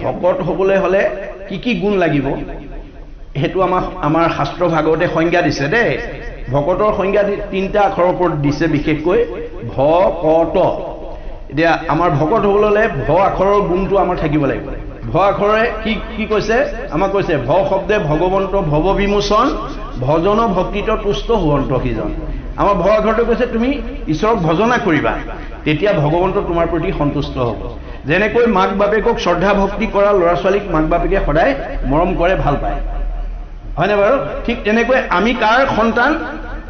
ভকত হ'বলৈ হ'লে কি গুণ লাগিব হেতু আমাৰ শাস্ত্ৰ ভাগৱতে সংজ্ঞা দিছে দেই ভকতৰ সংজ্ঞা তিনিটা আখৰৰ ওপৰত দিছে বিশেষকৈ ভ ক ত এতিয়া আমাৰ ভকত হ'বলৈ হ'লে ভ আখৰৰ গুণটো আমাৰ থাকিব লাগিব ভ আখৰে কি কৈছে আমাক কৈছে ভ শব্দে ভগৱন্ত ভৱ বিমোচন ভজন ভক্তিত তুষ্ট হুৱন্ত কিজন আমাৰ ভ আখৰটো কৈছে তুমি ঈশ্বৰক ভজনা কৰিবা তেতিয়া ভগৱন্ত তোমাৰ প্ৰতি সন্তুষ্ট হ'ব যেনেকৈ মাক বাপেকক শ্ৰদ্ধা ভক্তি কৰা ল'ৰা ছোৱালীক মাক বাপেকে সদায় মৰম কৰে ভাল পায় হয়নে বাৰু ঠিক তেনেকৈ আমি কাৰ সন্তান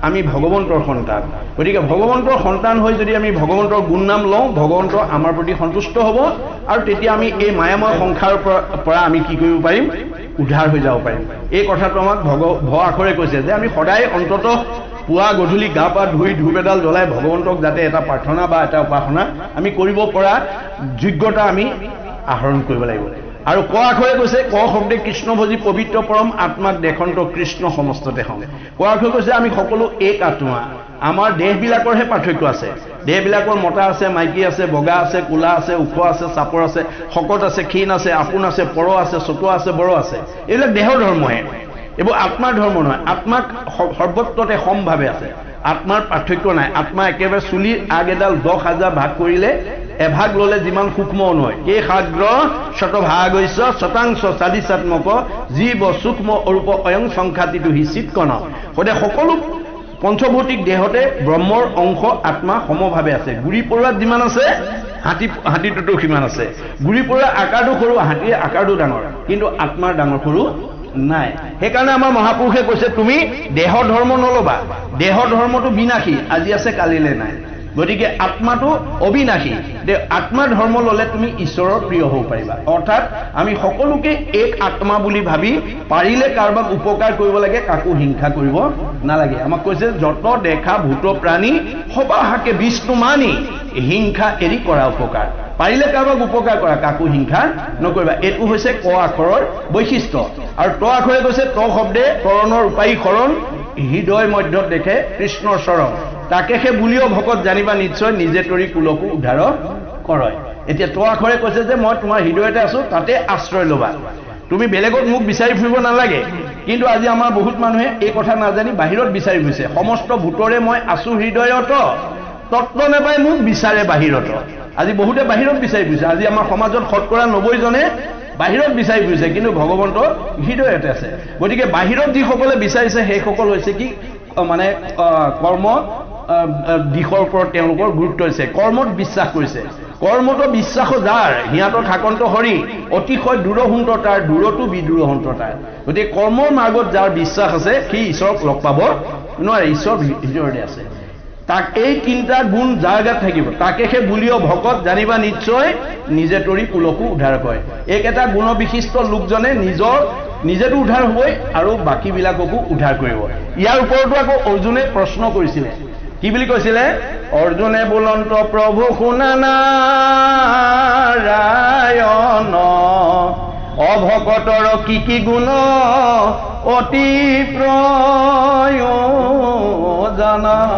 আমি ভগৱন্তৰ সন্তান গতিকে ভগৱন্তৰ সন্তান হৈ যদি আমি ভগৱন্তৰ গুণ নাম লওঁ ভগৱন্ত আমাৰ প্ৰতি সন্তুষ্ট হ'ব আৰু তেতিয়া আমি এই মায়াময় সংসাৰৰ পৰা আমি কি কৰিব পাৰিম উদ্ধাৰ হৈ যাব পাৰিম এই কথাটো আমাক ভ আখৰে কৈছে যে আমি সদায় অন্তত পুৱা গধূলি গা পা ধুই ধূপ এডাল জ্বলাই ভগৱন্তক যাতে এটা প্ৰাৰ্থনা বা এটা উপাসনা আমি কৰিব পৰা যোগ্যতা আমি আহৰণ কৰিব লাগিব আৰু ক আখৰে কৈছে ক শব্দে কৃষ্ণভোজী পবিত্ৰ পৰম আত্মাক দেখন্ত কৃষ্ণ সমস্ততে সংগে ক আখৰে কৈছে আমি সকলো এক আত্মা আমাৰ দেহবিলাকৰহে পাৰ্থক্য আছে দেহবিলাকৰ মতা আছে মাইকী আছে বগা আছে কোলা আছে ওখ আছে চাপৰ আছে শকত আছে ক্ষীণ আছে আপোন আছে পৰ আছে চতুৱা আছে বড় আছে এইবিলাক দেহৰ ধৰ্মহে এইবোৰ আত্মাৰ ধৰ্ম নহয় আত্মাক সৰ্বত্ৰতে সমভাৱে আছে আত্মাৰ পাৰ্থক্য নাই আত্মা একেবাৰে চুলিৰ আগ এডাল 10,000 ভাগ কৰিলে এভাগ ল'লে যিমান সূক্ষ্ম নহয় এই সাগ্ৰ শতভাগস্য শতাংশ চাদিচাত্মক জীৱ সূক্ষ্ম অৰূপ অয়ং সংখ্যাতিটো হিচিতকণ সদে সকলো পঞ্চভৌতিক দেহতে ব্ৰহ্মৰ অংশ আত্মা সমভাৱে আছে গুৰি পৰুৱাত যিমান আছে হাতীটোতো সিমান আছে গুৰি পৰুৱা আকাৰটো সৰু হাতীৰ আকাৰটো ডাঙৰ কিন্তু আত্মাৰ ডাঙৰ সৰু নাই সেইকাৰণে আমাৰ মহাপুৰুষে কৈছে তুমি দেহ ধৰ্ম নলবা দেহ ধৰ্মটো বিনাশী আজি আছে কালিলৈ নাই গতিকে আত্মাটো অবিনাশী আত্মাৰ ধৰ্ম ল'লে তুমি ঈশ্বৰৰ প্ৰিয় হ'ব পাৰিবা অৰ্থাৎ আমি সকলোকে এক আত্মা বুলি ভাবি পাৰিলে কাৰোবাক উপকাৰ কৰিব লাগে কাকো হিংসা কৰিব নালাগে আমাক কৈছে যত দেখা ভূত প্ৰাণী সবাহাকে বিষ্ণু মানি হিংসা এৰি কৰা উপকাৰ পাৰিলে কাৰোবাক উপকাৰ কৰা কাকো হিংসা নকৰিবা এইটো হৈছে ক আখৰৰ বৈশিষ্ট্য আৰু ত আখৰে কৈছে ত শব্দে তৰণৰ উপায়ী শৰণ হৃদয় মধ্যত দেখে কৃষ্ণৰ চৰণ তাকে সে বুলিও ভকত জানিবা নিশ্চয় নিজে তৰি কুলকো উদ্ধাৰ কৰে এতিয়া ত আখৰে কৈছে যে মই তোমাৰ হৃদয়তে আছো তাতে আশ্ৰয় ল'বা তুমি বেলেগত মোক বিচাৰি ফুৰিব নালাগে কিন্তু আজি আমাৰ বহুত মানুহে এই কথা নাজানি বাহিৰত বিচাৰি ফুৰিছে সমস্ত ভূতৰে মই আছো হৃদয়ত তত্ত্ব নেপাই মোক বিচাৰে বাহিৰত আজি বহুতে বাহিৰত বিচাৰি ফুৰিছে আজি আমাৰ সমাজত শতকৰা 90 জনে বাহিৰত বিচাৰি ফুৰিছে কিন্তু ভগৱন্ত হৃদয়তে আছে গতিকে বাহিৰত যিসকলে বিচাৰিছে সেইসকল হৈছে কি মানে কৰ্ম দিশৰ ওপৰত তেওঁলোকৰ গুৰুত্ব হৈছে কৰ্মত বিশ্বাস কৰিছে কৰ্মত বিশ্বাস যাৰ হিয়াতৰ থাকন্ত হৰি অতিশয় দূৰহন্ত তাৰ দূৰতো বিদূৰহন্ত তাৰ গতিকে কৰ্মৰ মাৰ্গত যাৰ বিশ্বাস আছে সি ঈশ্বৰক লগ পাব নোৱাৰে ঈশ্বৰ হৃদয়তে আছে তাক এই তিনিটা গুণ যাৰ গাত থাকিব তাকে সে বুলিও ভকত জানিবা নিশ্চয় নিজে তৰি কুলকো উদ্ধাৰ কৰে এইকেইটা গুণ বিশিষ্ট লোকজনে নিজেতো উদ্ধাৰ হ'বই আৰু বাকীবিলাককো উদ্ধাৰ কৰিব ইয়াৰ ওপৰতো আকৌ অৰ্জুনে প্ৰশ্ন কৰিছিলে কি বুলি কৈছিলে অৰ্জুনে বোলন্ত প্ৰভু শুনা নাৰায়ণ অভকতৰ কি গুণ অতি প্ৰয়োজন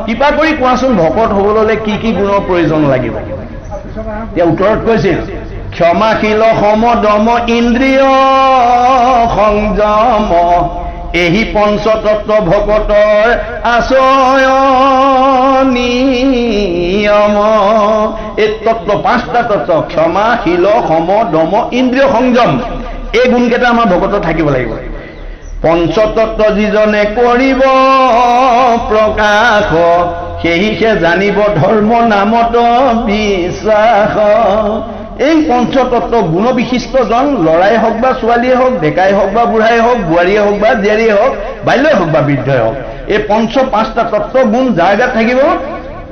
কিবা কৰি কোৱাচোন ভকত হ'বলৈ কি গুণৰ প্ৰয়োজন লাগিব এতিয়া উত্তৰত কৈছিল ক্ষমাশীল সমদম ইন্দ্ৰিয় সংযম এহি পঞ্চতত্ত্ব ভকতৰ আচয়নিয়ম এই তত্ত্ব 5টা তত্ত্ব ক্ষমাশীল সমদম ইন্দ্ৰিয় সংযম এই গুণকেইটা আমাৰ ভকতৰ থাকিব লাগিব পঞ্চতত্ত্ব যিজনে কৰিব প্ৰকাশ সেহিহে জানিব ধৰ্ম নামত বিশ্বাস এই পঞ্চতত্ত্ব গুণ বিশিষ্টজন লৰাই হওক বা ছোৱালীয়ে হওক ডেকাই হওক বা বুঢ়াই হওক বোৱাৰীয়ে হওক বা জীয়াৰীয়ে হওক বাল্যই হওক বা বৃদ্ধই হওক এই 5টা তত্ত্ব গুণ যাৰ গাত থাকিব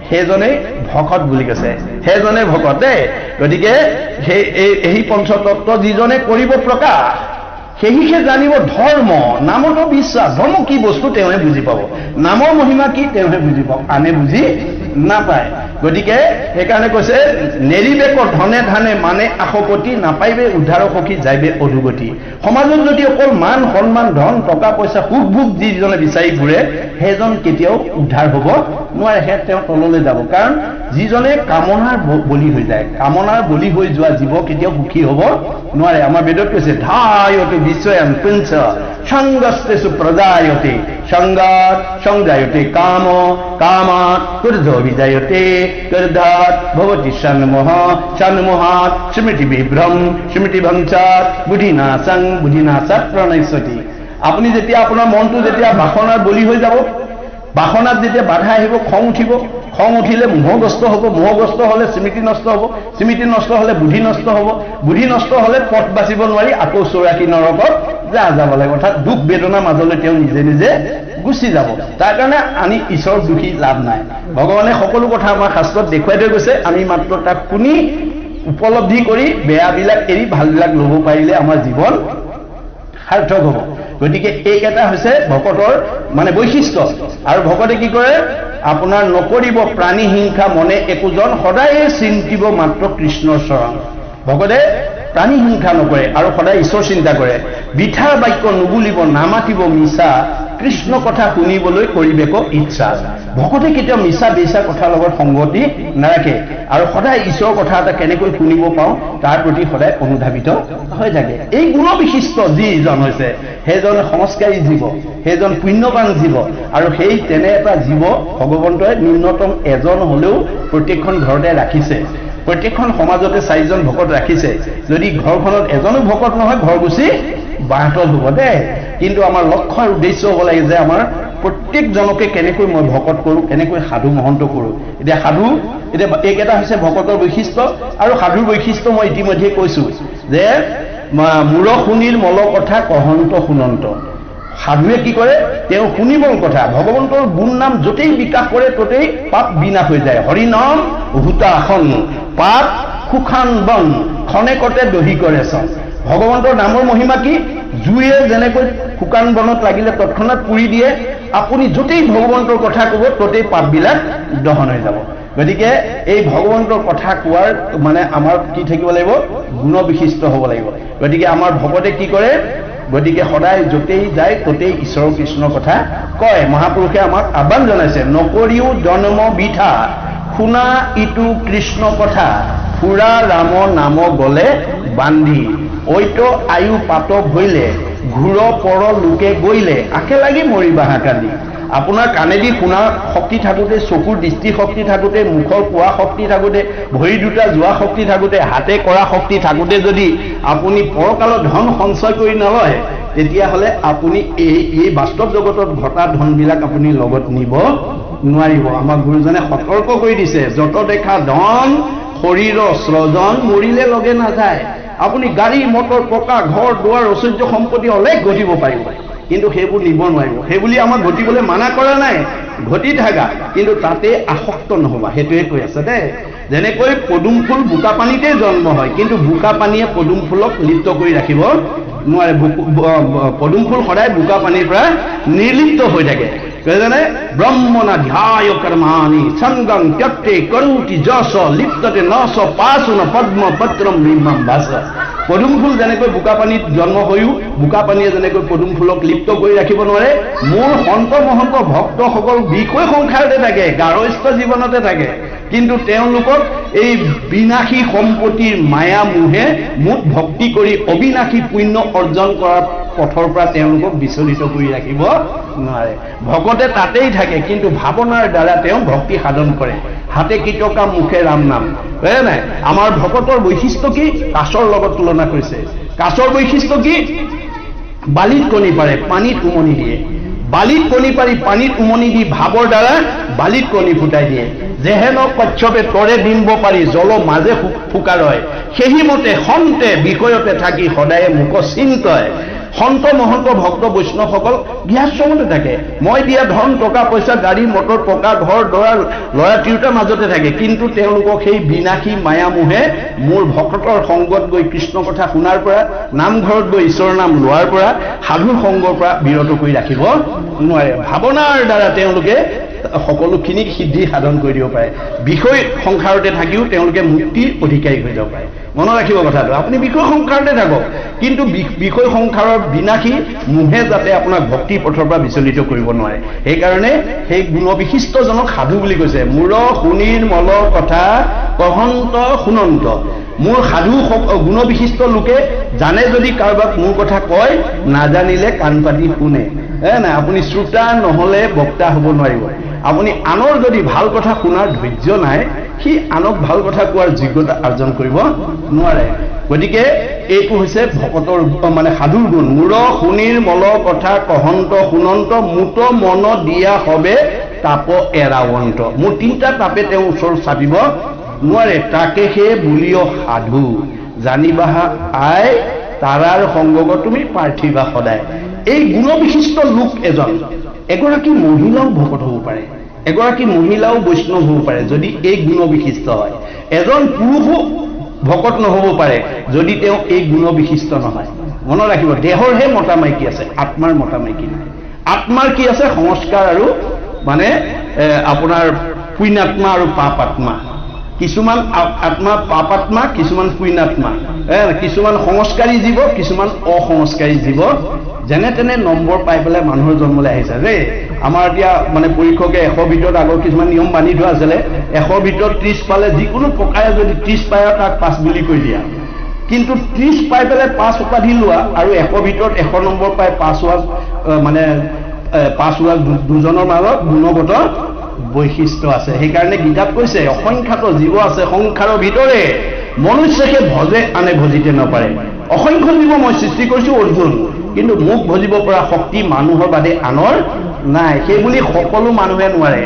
সেইজনেই ভকত বুলি কৈছে সেইজনে ভকতে গতিকে এই পঞ্চতত্ত্ব যিজনে কৰিব প্ৰকাশ সেহিহে জানিব ধৰ্ম নামতো বিশ্বাস ধৰ্ম কি বস্তু তেওঁহে বুজি পাব নামৰ মহিমা কি তেওঁহে বুজি পাব আনে বুজি নাপায় গতিকে সেইকাৰণে কৈছে নেৰিবেক ধনে ধানে মানে আশপতি নাপাইবে উদ্ধাৰ সখী যাইবে অধুগতি সমাজত যদি অকল মান সন্মান ধন টকা পইচা সুখ ভোগ যিজনে বিচাৰি ফুৰে সেইজন কেতিয়াও উদ্ধাৰ হ'ব নোৱাৰে হে তেওঁ তললৈ যাব কাৰণ যিজনে কামনাৰ বলি হৈ যায় কামনাৰ বলি হৈ যোৱা জীৱ কেতিয়াও সুখী হ'ব নোৱাৰে আমাৰ বেদত কৈছে ধায়তে বিশ্বয়ন পুঞ্চ সংগস্তেসু প্ৰজায়তে সংগাত সংজায়তে কাম কামাত ক্ৰোধ বিজায়তে ক্ৰোধাত ভবতি সন্মোহ সন্মোহাত স্মৃতি বিভ্ৰম স্মৃতি ভংসাত বুদ্ধিনাশং বুদ্ধিনাশাত প্ৰণশ্যতি আপুনি যেতিয়া আপোনাৰ মনটো যেতিয়া বাসনাৰ বলি হৈ যাব বাসনাত যেতিয়া বাধা আহিব খং উঠিলে মোহগ্ৰস্ত হ'ব মোহগ্ৰস্ত হ'লে স্মৃতি নষ্ট হ'ব স্মৃতি নষ্ট হ'লে বুদ্ধি নষ্ট হ'ব বুদ্ধি নষ্ট হ'লে পথ বাচিব নোৱাৰি আকৌ 84 নৰকত যাব লাগিব অৰ্থাৎ দুখ বেদনাৰ মাজলৈ তেওঁ নিজে নিজে গুচি যাব তাৰ কাৰণে আমি ঈশ্বৰ দুখী লাভ নাই ভগৱানে সকলো কথা আমাৰ শাস্ত্ৰত দেখুৱাই থৈ গৈছে আমি মাত্ৰ তাক শুনি উপলব্ধি কৰি বেয়াবিলাক এৰি ভালবিলাক ল'ব পাৰিলে আমাৰ জীৱন সাৰ্থক হ'ব গতিকে এইকেইটা হৈছে ভকতৰ মানে বৈশিষ্ট্য আৰু ভকতে কি কৰে আপোনাৰ নকৰিব প্ৰাণী হিংসা মনে একোজন সদায় চিন্তিব মাত্ৰ কৃষ্ণৰ চৰণ ভকতে প্ৰাণী হিংসা নকৰে আৰু সদায় ঈশ্বৰ চিন্তা কৰে বিঠা বাক্য নুবুলিব নামাতিব মিছা কৃষ্ণ কথা শুনিবলৈ কৰিবেক ইচ্ছা ভকতে কেতিয়াও মিছা বেচা কথাৰ লগত সংগতি নাৰাখে আৰু সদায় ঈশ্বৰৰ কথা এটা কেনেকৈ শুনিব পাওঁ তাৰ প্ৰতি সদায় অনুধাৱিত হৈ থাকে এই গুণ বিশিষ্ট যিজন হৈছে সেইজন সংস্কাৰী জীৱ সেইজন পুণ্যৱান জীৱ আৰু সেই তেনে এটা জীৱ ভগৱন্তই ন্যূনতম এজন হ'লেও প্ৰত্যেকখন ঘৰতে ৰাখিছে প্ৰত্যেকখন সমাজতে 4জন ভকত ৰাখিছে যদি ঘৰখনত এজনো ভকত নহয় ঘৰ গুচি বাহতল হ'ব দেই কিন্তু আমাৰ লক্ষ্য আৰু উদ্দেশ্য হ'ব লাগে যে আমাৰ প্ৰত্যেকজনকে কেনেকৈ মই ভকত কৰোঁ কেনেকৈ সাধু মহন্ত কৰোঁ এতিয়া সাধু এতিয়া এইকেইটা হৈছে ভকতৰ বৈশিষ্ট্য আৰু সাধুৰ বৈশিষ্ট্য মই ইতিমধ্যে কৈছোঁ যে মূৰ শুনিল মল কথা কহন্ত শুনন্ত সাধুৱে কি কৰে তেওঁ শুনিবৰ কথা ভগৱন্তৰ গুণ নাম য'তেই বিকাশ কৰে ত'তেই পাপ বিনাশ হৈ যায় হৰি নাম হুতাসন পাপ সুখান বন খনেকতে দহি কৰে চন ভগৱন্তৰ নামৰ মহিমা কি জুয়ে যেনেকৈ শুকান বনত লাগিলে তৎক্ষণাত পুৰি দিয়ে আপুনি য'তেই ভগৱন্তৰ কথা ক'ব ত'তেই পাপবিলাক দহন হৈ যাব গতিকে এই ভগৱন্তৰ কথা কোৱাৰ মানে আমাৰ কি থাকিব লাগিব গুণ বিশিষ্ট হ'ব লাগিব গতিকে আমাৰ ভকতে কি কৰে গতিকে সদায় য'তেই যায় ত'তেই ঈশ্বৰ কৃষ্ণৰ কথা কয় মহাপুৰুষে আমাক আহ্বান জনাইছে নকৰিও জন্ম বিধা শুনা ইটো কৃষ্ণ কথা ফুৰা ৰাম নাম গলে বান্ধি ঐত আয়ু পাত ভৈলে ঘূৰ পৰ লোকে গৈলে আশে লাগি মৰিবা হাকালি আপোনাৰ কাণেদি শুনা শক্তি থাকোঁতে চকুৰ দৃষ্টি শক্তি থাকোঁতে মুখৰ কোৱা শক্তি থাকোঁতে ভৰি দুটা যোৱা শক্তি থাকোঁতে হাতে কৰা শক্তি থাকোঁতে যদি আপুনি পৰকালত ধন সঞ্চয় কৰি নলয় তেতিয়াহ'লে আপুনি এই বাস্তৱ জগতত ঘটা ধনবিলাক আপুনি লগত নিব নোৱাৰিব আমাৰ গুৰুজনে সতৰ্ক কৰি দিছে যত দেখা ধন শৰীৰৰ স্ৰজন মৰিলে লগে নাযায় আপুনি গাড়ী মটৰ পকা ঘৰ দুৱাৰ ঐশ্বৰ্য সম্পত্তি অলেখ ঘটিব পাৰিব কিন্তু সেইবোৰ নিব নোৱাৰিব সেইবুলি আমাক ঘটিবলৈ মানা কৰা নাই ঘটি থাকা কিন্তু তাতে আসক্ত নহবা সেইটোৱে কৈ আছে দেই যেনেকৈ পদুম ফুল বোকা পানীতে জন্ম হয় কিন্তু বোকা পানীয়ে পদুম ফুলক লিপ্ত কৰি ৰাখিব নোৱাৰে পদুম ফুল সদায় বোকা পানীৰ পৰা নিৰ্লিপ্ত হৈ থাকে কৈছেনে ব্ৰহ্মণা ধ্যায় কৰ্মাণি সংগং ত্যক্তে কৰোতি যশ লিপ্ততে নশ পাশুন পদ্ম পত্ৰম ব্ৰহ্মম ভাস পদুম ফুল যেনেকৈ বোকা পানীত জন্ম হৈও বোকা পানীয়ে যেনেকৈ পদুম ফুলক লিপ্ত কৰি ৰাখিব নোৱাৰে মোৰ সন্ত মহন্ত ভক্তসকল বিষয় সংসাৰতে থাকে গাৰস্থ জীৱনতে থাকে কিন্তু তেওঁলোকক এই বিনাশী সম্পত্তিৰ মায়া মোহে মুঠ ভক্তি কৰি অবিনাশী পুণ্য অৰ্জন কৰাৰ পথৰ পৰা তেওঁলোকক বিচলিত কৰি ৰাখিব নোৱাৰে ভকতে তাতেই থাকে কিন্তু ভাৱনাৰ দ্বাৰা তেওঁ ভক্তি সাধন কৰে হাতে কীটকা মুখে ৰাম নাম হয় নাই আমাৰ ভকতৰ বৈশিষ্ট্য কি কাছৰ লগত তুলনা কৰিছে কাছৰ বৈশিষ্ট্য কি বালিত কণী পাৰে পানীত উমনি দিয়ে বালিত কণী পাৰি পানীত উমনি দি ভাৱৰ দ্বাৰা বালিত কণী ফুটাই দিয়ে যেহেন কচ্ছপে তৰে ডিম্ব পাৰি জল মাজে ফুকা ৰয় সেইমতে সন্তে বিষয়তে থাকি সদায় মুখ চিন্তয় সন্ত মহন্ত ভক্ত বৈষ্ণৱসকল গৃহাশ্ৰমতে থাকে মই দিয়া ধন টকা পইচা গাড়ী মটৰ পকা ঘৰ দৰাৰ ল'ৰা তিৰোতাৰ মাজতে থাকে কিন্তু তেওঁলোকক সেই বিনাশী মায়ামোহে মোৰ ভকতৰ সংগত গৈ কৃষ্ণ কথা শুনাৰ পৰা নামঘৰত গৈ ঈশ্বৰৰ নাম লোৱাৰ পৰা সাধুৰ সংগৰ পৰা বিৰত কৰি ৰাখিব নোৱাৰে ভাৱনাৰ দ্বাৰা তেওঁলোকে সকলোখিনি সিদ্ধি সাধন কৰি দিব পাৰে বিষয় সংসাৰতে থাকিও তেওঁলোকে মুক্তিৰ অধিকাৰী হৈ যাব পাৰে মনত ৰাখিব কথাটো আপুনি বিষয় সংসাৰতে থাকক কিন্তু বিষয় সংসাৰৰ বিনাশী মোহে যাতে আপোনাক ভক্তি পথৰ পৰা বিচলিত কৰিব নোৱাৰে সেইকাৰণে সেই গুণবিশিষ্টজনক সাধু বুলি কৈছে মূৰ শুনিৰ মল কথা কহন্ত শুনন্ত মোৰ সাধু গুণবিশিষ্ট লোকে জানে যদি কাৰোবাক মোৰ কথা কয় নাজানিলে কাণ পাতি শুনে নাই আপুনি শ্ৰোতা নহলে বক্তা হ'ব নোৱাৰিব আপুনি আনৰ যদি ভাল কথা শুনাৰ ধৈৰ্য নাই সি আনক ভাল কথা কোৱাৰ যোগ্যতা অৰ্জন কৰিব নোৱাৰে গতিকে এইটো হৈছে ভকতৰ মানে সাধুৰ গুণ মূৰ শুনিৰ মল কথা কহন্ত শুনন্ত মুত মন দিয়া হবে তাপ এৰাৱন্ত মোৰ তিনিটা তাপে তেওঁ ওচৰত চাপিব নোৱাৰে তাকে সেই বুলিও সাধু জানিবা আই তাৰাৰ সংগত তুমি পাৰ্থিবা সদায় এই গুণবিশিষ্ট লোক এগৰাকী মহিলাও ভকত হ'ব পাৰে এগৰাকী মহিলাও বৈষ্ণৱ হ'ব পাৰে যদি এই গুণবিশিষ্ট হয় এজন পুৰুষো ভকত নহ'ব পাৰে যদি তেওঁ এই গুণবিশিষ্ট নহয় মনত ৰাখিব দেহৰহে মতা মাইকী আছে আত্মাৰ মতা মাইকী নাই আত্মাৰ কি আছে সংস্কাৰ আৰু মানে আপোনাৰ পুণ্যাত্মা আৰু পাপ আত্মা কিছুমান আত্মা পাপ আত্মা কিছুমান পুণ্যাত্মা কিছুমান সংস্কাৰী জীৱ কিছুমান অসংস্কাৰী জীৱ যেনে তেনে নম্বৰ পাই পেলাই মানুহৰ জন্মলৈ আহিছে দেই আমাৰ এতিয়া মানে পৰীক্ষকে 100 ভিতৰত আগৰ কিছুমান নিয়ম বান্ধি থোৱা আছিলে 100 ভিতৰত 30 পালে যিকোনো প্ৰকাৰে যদি 30 পায় তাক পাছ বুলি কৈ দিয়া কিন্তু 30 পাই পেলাই 5 উপাধি লোৱা আৰু 100 ভিতৰত 100 নম্বৰ পাই পাছ হোৱা মানে পাছ হোৱা দুজনৰ মাজত গুণগত বৈশিষ্ট্য আছে সেইকাৰণে গীতাত কৈছে অসংখ্যাত জীৱ আছে সংসাৰৰ ভিতৰে মনুষ্যকে ভজে আনে ভজিতে নপাৰে অসংখ্য জীৱ মই সৃষ্টি কৰিছো অৰ্জুন কিন্তু মোক ভজিব পৰা শক্তি মানুহৰ বাদে আনৰ নাই সেই বুলি সকলো মানুহে নোৱাৰে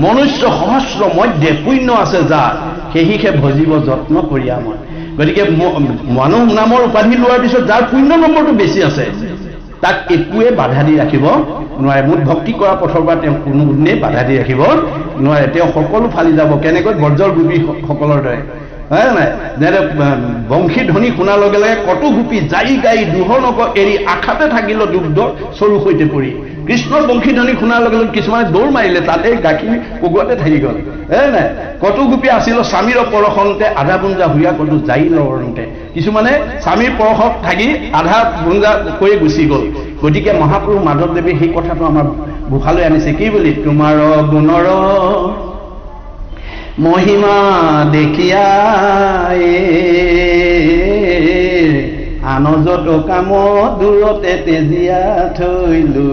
মনুষ্য সহস্ৰ মধ্যে পুণ্য আছে যাৰ সেহিহে ভজিব যত্ন কৰি আমাৰ গতিকে মানুহ নামৰ উপাধি লোৱাৰ পিছত যাৰ পুণ্য নম্বৰটো বেছি আছে তাক একোৱে বাধা দি ৰাখিব নোৱাৰে মুঠ ভক্তি কৰা পথৰ পৰা তেওঁ কোনো গুণে বাধা দি ৰাখিব নোৱাৰে তেওঁ সকলো ফালি যাব কেনেকৈ বৰ্জৰ গোপী সকলৰ দৰে হয় নাই যেনে বংশী ধ্বনি শুনাৰ লগে লগে কটু গোপী যাই গাই দুহনক এৰি আশাতে থাকিল দুগ্ধ চৰু সৈতে পৰি কৃষ্ণৰ বংশী ধ্বনি শুনাৰ লগে লগে কিছুমানে দৌৰ মাৰিলে তাতে গাখীৰ পগুৱাতে থাকি গ'ল নাই কটু গোপী আছিল স্বামীৰ পৰশন্তে আধা বুঞ্জা হুয়া কটু যাই লৰণতে কিছুমানে স্বামীৰ পৰশত থাকি আধা বুঞ্জা কৰি গুচি গ'ল গতিকে মহাপুৰুষ মাধৱদেৱে সেই কথাটো আমাৰ বুখালৈ আনিছে কি বুলি তোমাৰ গুণৰ মহিমা দেখিয়া আনজত কাম দূৰতে তেজিয়া থৈলো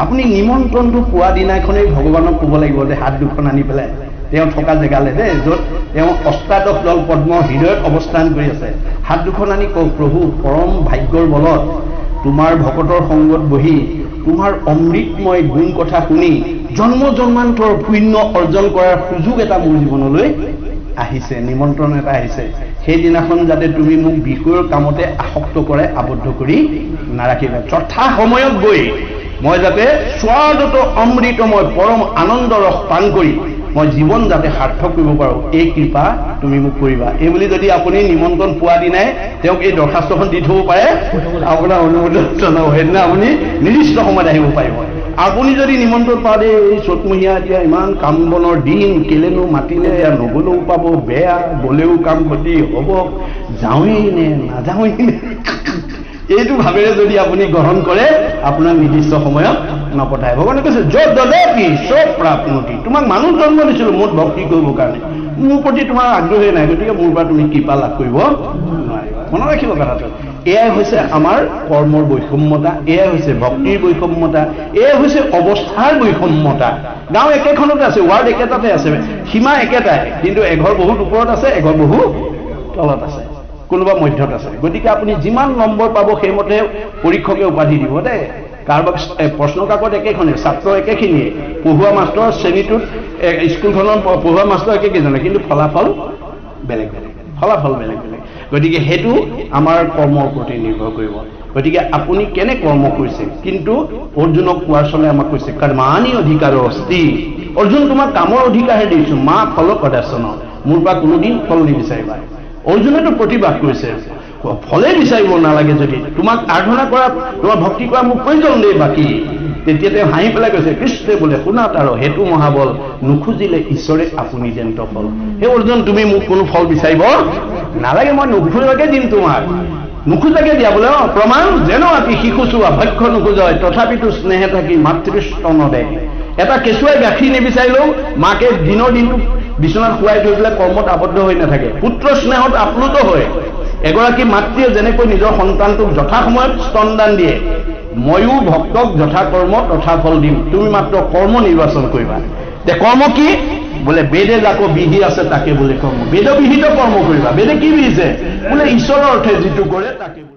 আপুনি নিমন্ত্ৰণটো পোৱা দিনাখনেই ভগৱানক ক'ব লাগিব যে হাত দুখন আনি পেলাই তেওঁ থকা জেগালে দেই য'ত তেওঁ অষ্টাদশ দল পদ্ম হৃদয়ত অৱস্থান কৰি আছে হাত দুখন আনি কওক প্ৰভু পৰম ভাগ্যৰ বলত তোমাৰ ভকতৰ সংগত বহি তোমাৰ অমৃতময় গুণ কথা শুনি জন্ম জন্মান্তৰ পুণ্য অৰ্জন কৰাৰ সুযোগ এটা মোৰ জীৱনলৈ আহিছে নিমন্ত্ৰণ এটা আহিছে সেইদিনাখন যাতে তুমি মোক বিষয়ৰ কামতে আসক্ত কৰে আবদ্ধ কৰি নাৰাখিবা যথা সময়ত গৈ মই যাতে স্বাদত অমৃতময় পৰম আনন্দ ৰস পান কৰি মই জীৱন যাতে সাৰ্থক কৰিব পাৰোঁ এই কৃপা তুমি মোক কৰিবা এই বুলি যদি আপুনি নিমন্ত্ৰণ পোৱা দিনাই তেওঁক এই দৰখাস্তখন দি থব পাৰে আপোনাৰ অনুমোদন জনাব সেইদিনা আপুনি নিৰ্দিষ্ট সময়ত আহিব পাৰিব আপুনি যদি নিমন্ত্ৰণ পায় এই চ'তমহীয়া এতিয়া ইমান কাম বনৰ দিন কেলেনো মাতিলে নগলেও পাব বেয়া গ'লেও কাম ক্ষতি হ'ব যাওঁৱেই নে নাযাওঁৱেই নে এইটো ভাবেৰে যদি আপুনি গ্ৰহণ কৰে আপোনাৰ নিৰ্দিষ্ট সময়ত নপঠায় ভগৱানে কৈছে য'ত দলেপি চব প্ৰাপ্তি তোমাক মানুহ জন্ম দিছিলোঁ মোৰ ভক্তি কৰিবৰ কাৰণে মোৰ প্ৰতি তোমাৰ আগ্ৰহে নাই গতিকে মোৰ পৰা তুমি কৃপা লাভ কৰিব নোৱাৰিবা মনত ৰাখিব কথাটো এয়াই হৈছে আমাৰ কৰ্মৰ বৈষম্যতা এয়াই হৈছে ভক্তিৰ বৈষম্যতা এয়াই হৈছে অৱস্থাৰ বৈষম্যতা গাঁও একেখনতে আছে ৱাৰ্ড একেটাতে আছে সীমা একেটাই কিন্তু এঘৰ বহুত ওপৰত আছে এঘৰ বহু তলত আছে কোনোবা মধ্যত আছে গতিকে আপুনি যিমান নম্বৰ পাব সেইমতে পৰীক্ষকে উপাধি দিব দেই কাৰোবাক প্ৰশ্ন কাকত একেখনে ছাত্ৰ একেখিনিয়ে পঢ়ুৱা মাষ্টৰ শ্ৰেণীটোত স্কুলখনৰ পঢ়ুৱা মাষ্টৰ একেকেইজনে কিন্তু ফলাফল বেলেগ বেলেগ গতিকে সেইটো আমাৰ কৰ্মৰ ওপৰতে নিৰ্ভৰ কৰিব গতিকে আপুনি কেনে কৰ্ম কৰিছে কিন্তু অৰ্জুনক কোৱাৰ চলে আমাক কৈছে কৰ্মাণি অধিকাৰ অস্তি অৰ্জুন তোমাক কামৰ অধিকাৰহে দিছোঁ মা ফল প্ৰদৰ্শন মোৰ পৰা কোনোদিন ফল নিবিচাৰিবা অৰ্জুনেতো প্ৰতিবাদ কৰিছে ফলে বিচাৰিব নালাগে যদি তোমাক আৰাধনা কৰা তোমাৰ ভক্তি কৰা মোক প্ৰয়োজন নেই বাকী তেতিয়া তেওঁ হাঁহি পেলাই কৈছে কৃষ্ণে বোলে শুনা তাৰ হেতু মহাবল নুখুজিলে ঈশ্বৰে আপুনি যেন্ত ফল হে অৰ্জুন তুমি মোক কোনো ফল বিচাৰিব নালাগে মই নুখুজাকে দিম তোমাক নুখুজাকে দিয়া বোলে প্ৰমাণ যেন আতি শিশু চোৱা ভক্ষ নুখুজয় তথাপিতো স্নেহে থাকি মাতৃস্তন দে এটা কেঁচুৱাই গাখীৰ নিবিচাৰিলেও মাকে দিনৰ দিনটো বিচনাত শুৱাই থৈ পেলাই কৰ্মত আবদ্ধ হৈ নাথাকে পুত্ৰ স্নেহত আপ্লুত হয় এগৰাকী মাতৃয়ে যেনেকৈ নিজৰ সন্তানটোক যথাসময়ত স্তনদান দিয়ে ময়ো ভক্তক যথা কৰ্ম তথা ফল দিম তুমি মাত্ৰ কৰ্ম নিৰ্বাচন কৰিবা তে কৰ্ম কি বোলে বেদে যাকো বিহি আছে তাকে বোলে কৰ্ম বেদবিহিত কৰ্ম কৰিবা বেদে কি বিহিছে বোলে ঈশ্বৰৰ অৰ্থে যিটো কৰে তাকে